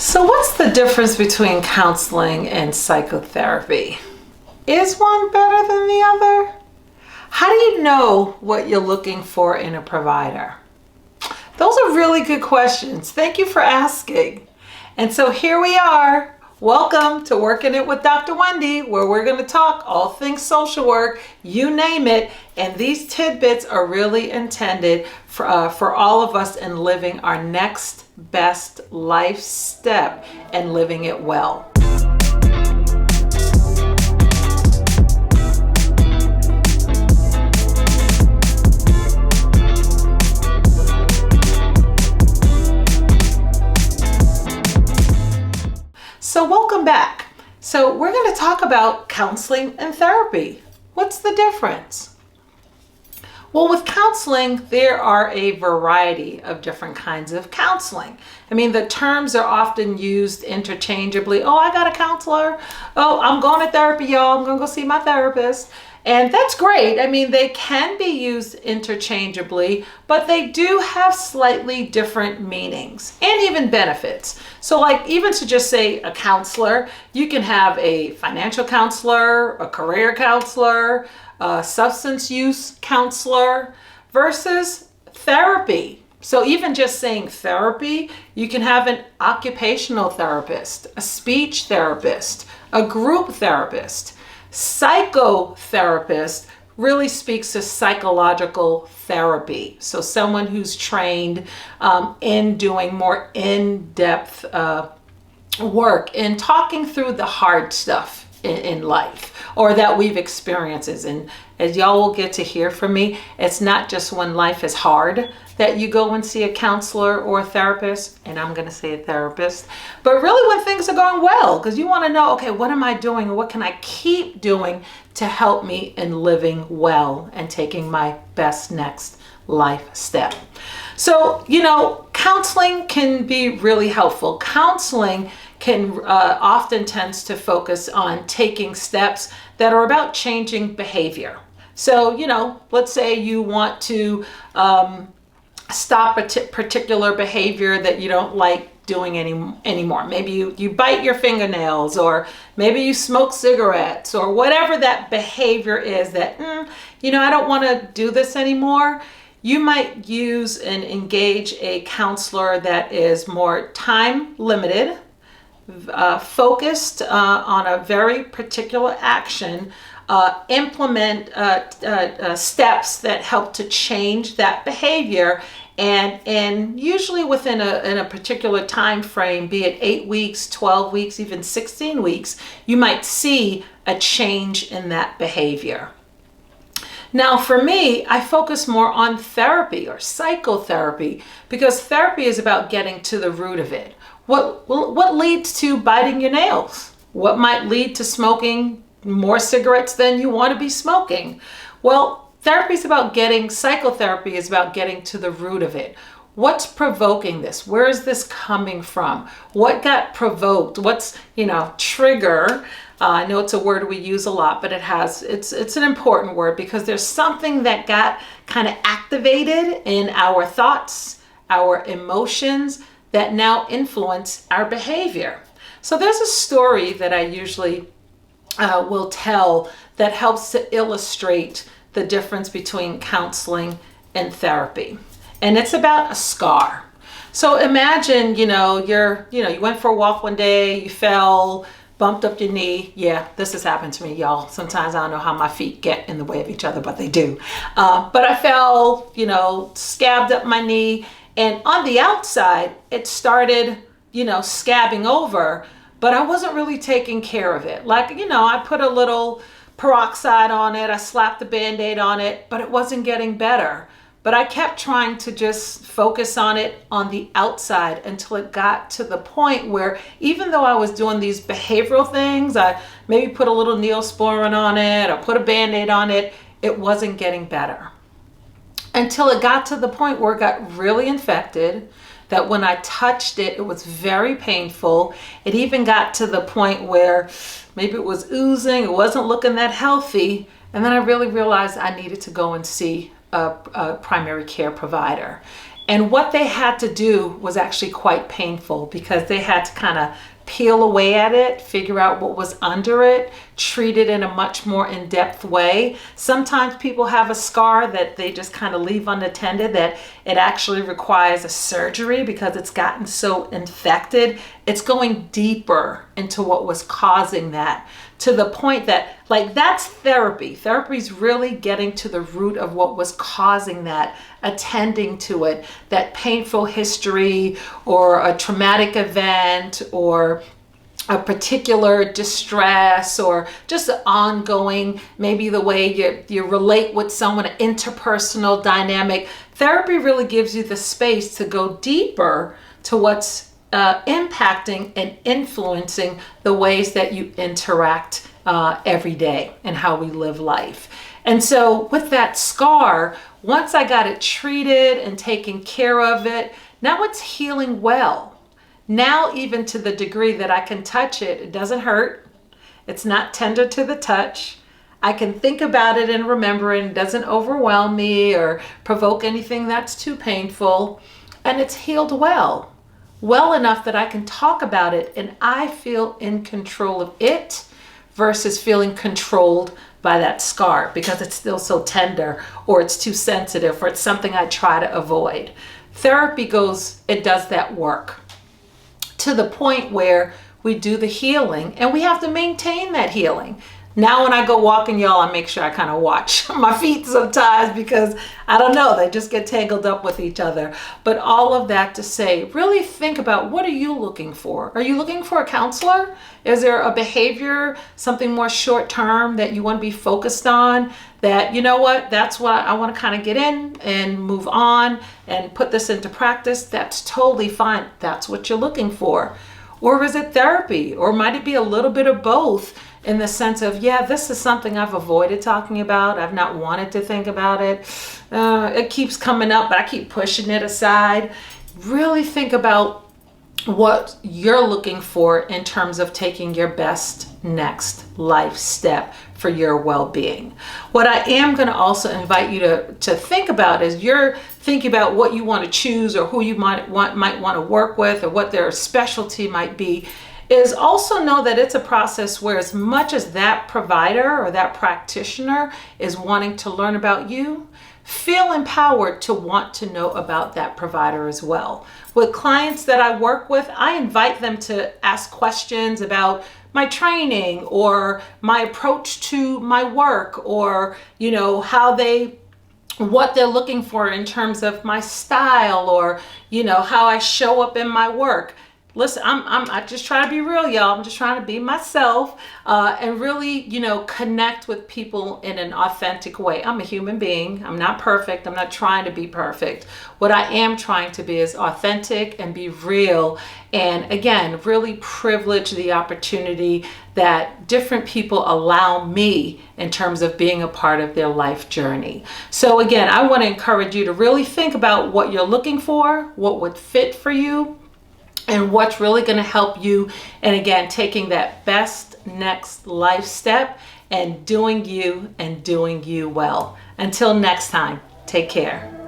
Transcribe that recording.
So what's the difference between counseling and psychotherapy? Is one better than the other? How do you know what you're looking for in a provider? Those are really good questions. Thank you for asking. And so here we are. Welcome to Working It with Dr. Wendy, where we're going to talk all things social work, you name it. And these tidbits are really intended for all of us in living our next best life step and living it well. So welcome back. So we're going to talk about counseling and therapy. What's the difference? Well, with counseling, there are a variety of different kinds of counseling. I mean, the terms are often used interchangeably. Oh, I got a counselor. Oh, I'm going to therapy, y'all. I'm going to go see my therapist. And that's great. I mean, they can be used interchangeably, but they do have slightly different meanings and even benefits. So like even to just say a counselor, you can have a financial counselor, a career counselor, a substance use counselor versus therapy. So even just saying therapy, you can have an occupational therapist, a speech therapist, a group therapist. Psychotherapist really speaks to psychological therapy. So someone who's trained in doing more in-depth work in talking through the hard stuff in life or that we've experienced. And as y'all will get to hear from me, it's not just when life is hard that you go and see a counselor or a therapist, and I'm going to say a therapist, but really when things are going well, because you want to know, okay, what am I doing and what can I keep doing to help me in living well and taking my best next life step. So, counseling can be really helpful. Counseling can often tends to focus on taking steps that are about changing behavior. So, let's say you want to stop a particular behavior that you don't like doing anymore. Maybe you bite your fingernails, or maybe you smoke cigarettes, or whatever that behavior is that, I don't want to do this anymore. You might use and engage a counselor that is more time limited, focused on a very particular action, implement steps that help to change that behavior, and usually within a particular time frame, be it 8 weeks, 12 weeks, even 16 weeks, you might see a change in that behavior. Now, for me, I focus more on therapy or psychotherapy because therapy is about getting to the root of it. What leads to biting your nails? What might lead to smoking more cigarettes than you want to be smoking? Well, psychotherapy is about getting to the root of it. What's provoking this? Where is this coming from? What got provoked? What's, trigger? I know it's a word we use a lot, but it's an important word because there's something that got kind of activated in our thoughts, our emotions that now influence our behavior. So there's a story that I usually will tell that helps to illustrate the difference between counseling and therapy. And it's about a scar. So imagine, you went for a walk one day, you fell, bumped up your knee. Yeah, this has happened to me, y'all. Sometimes I don't know how my feet get in the way of each other, but they do. But I fell, scabbed up my knee. And on the outside, it started, scabbing over, but I wasn't really taking care of it. Like, I put a little peroxide on it, I slapped the Band-Aid on it, but it wasn't getting better. But I kept trying to just focus on it on the outside until it got to the point where even though I was doing these behavioral things, I maybe put a little Neosporin on it, or put a Band-Aid on it, it wasn't getting better. Until it got to the point where it got really infected, that when I touched it, it was very painful. It even got to the point where maybe it was oozing, it wasn't looking that healthy. And then I really realized I needed to go and see a primary care provider. And what they had to do was actually quite painful because they had to kind of peel away at it, figure out what was under it, treat it in a much more in-depth way. Sometimes people have a scar that they just kind of leave unattended, that it actually requires a surgery because it's gotten so infected. It's going deeper into what was causing that, to the point that, like, that's therapy. Therapy is really getting to the root of what was causing that, attending to it, that painful history or a traumatic event or a particular distress or just ongoing, maybe the way you relate with someone, an interpersonal dynamic. Therapy really gives you the space to go deeper to what's impacting and influencing the ways that you interact every day and how we live life. And so with that scar, once I got it treated and taken care of it, now it's healing well. Now, even to the degree that I can touch it, it doesn't hurt. It's not tender to the touch. I can think about it and remember it. It doesn't overwhelm me or provoke anything that's too painful. And it's healed well enough that I can talk about it and I feel in control of it versus feeling controlled by that scar because it's still so tender or it's too sensitive or it's something I try to avoid. Therapy does that work to the point where we do the healing and we have to maintain that healing. Now when I go walking, y'all, I make sure I kind of watch my feet sometimes because I don't know, they just get tangled up with each other. But all of that to say, really think about, what are you looking for? Are you looking for a counselor? Is there a behavior, something more short term that you want to be focused on? That, you know what, that's what I want to kind of get in and move on and put this into practice. That's totally fine. That's what you're looking for. Or is it therapy? Or might it be a little bit of both? In the sense of, yeah, this is something I've avoided talking about. I've not wanted to think about it. It keeps coming up, but I keep pushing it aside. Really think about what you're looking for in terms of taking your best next life step for your well-being. What I am going to also invite you to think about is you're thinking about what you want to choose or who you might want to work with or what their specialty might be, is also know that it's a process where, as much as that provider or that practitioner is wanting to learn about you, feel empowered to want to know about that provider as well. With clients that I work with, I invite them to ask questions about my training or my approach to my work, or, you know, what they're looking for in terms of my style, or, you know, how I show up in my work. Listen, I just try to be real, y'all. I'm just trying to be myself and really, you know, connect with people in an authentic way. I'm a human being. I'm not perfect. I'm not trying to be perfect. What I am trying to be is authentic and be real. And again, really privilege the opportunity that different people allow me in terms of being a part of their life journey. So again, I want to encourage you to really think about what you're looking for, what would fit for you, and what's really going to help you. And again, taking that best next life step and doing you well. Until next time, take care.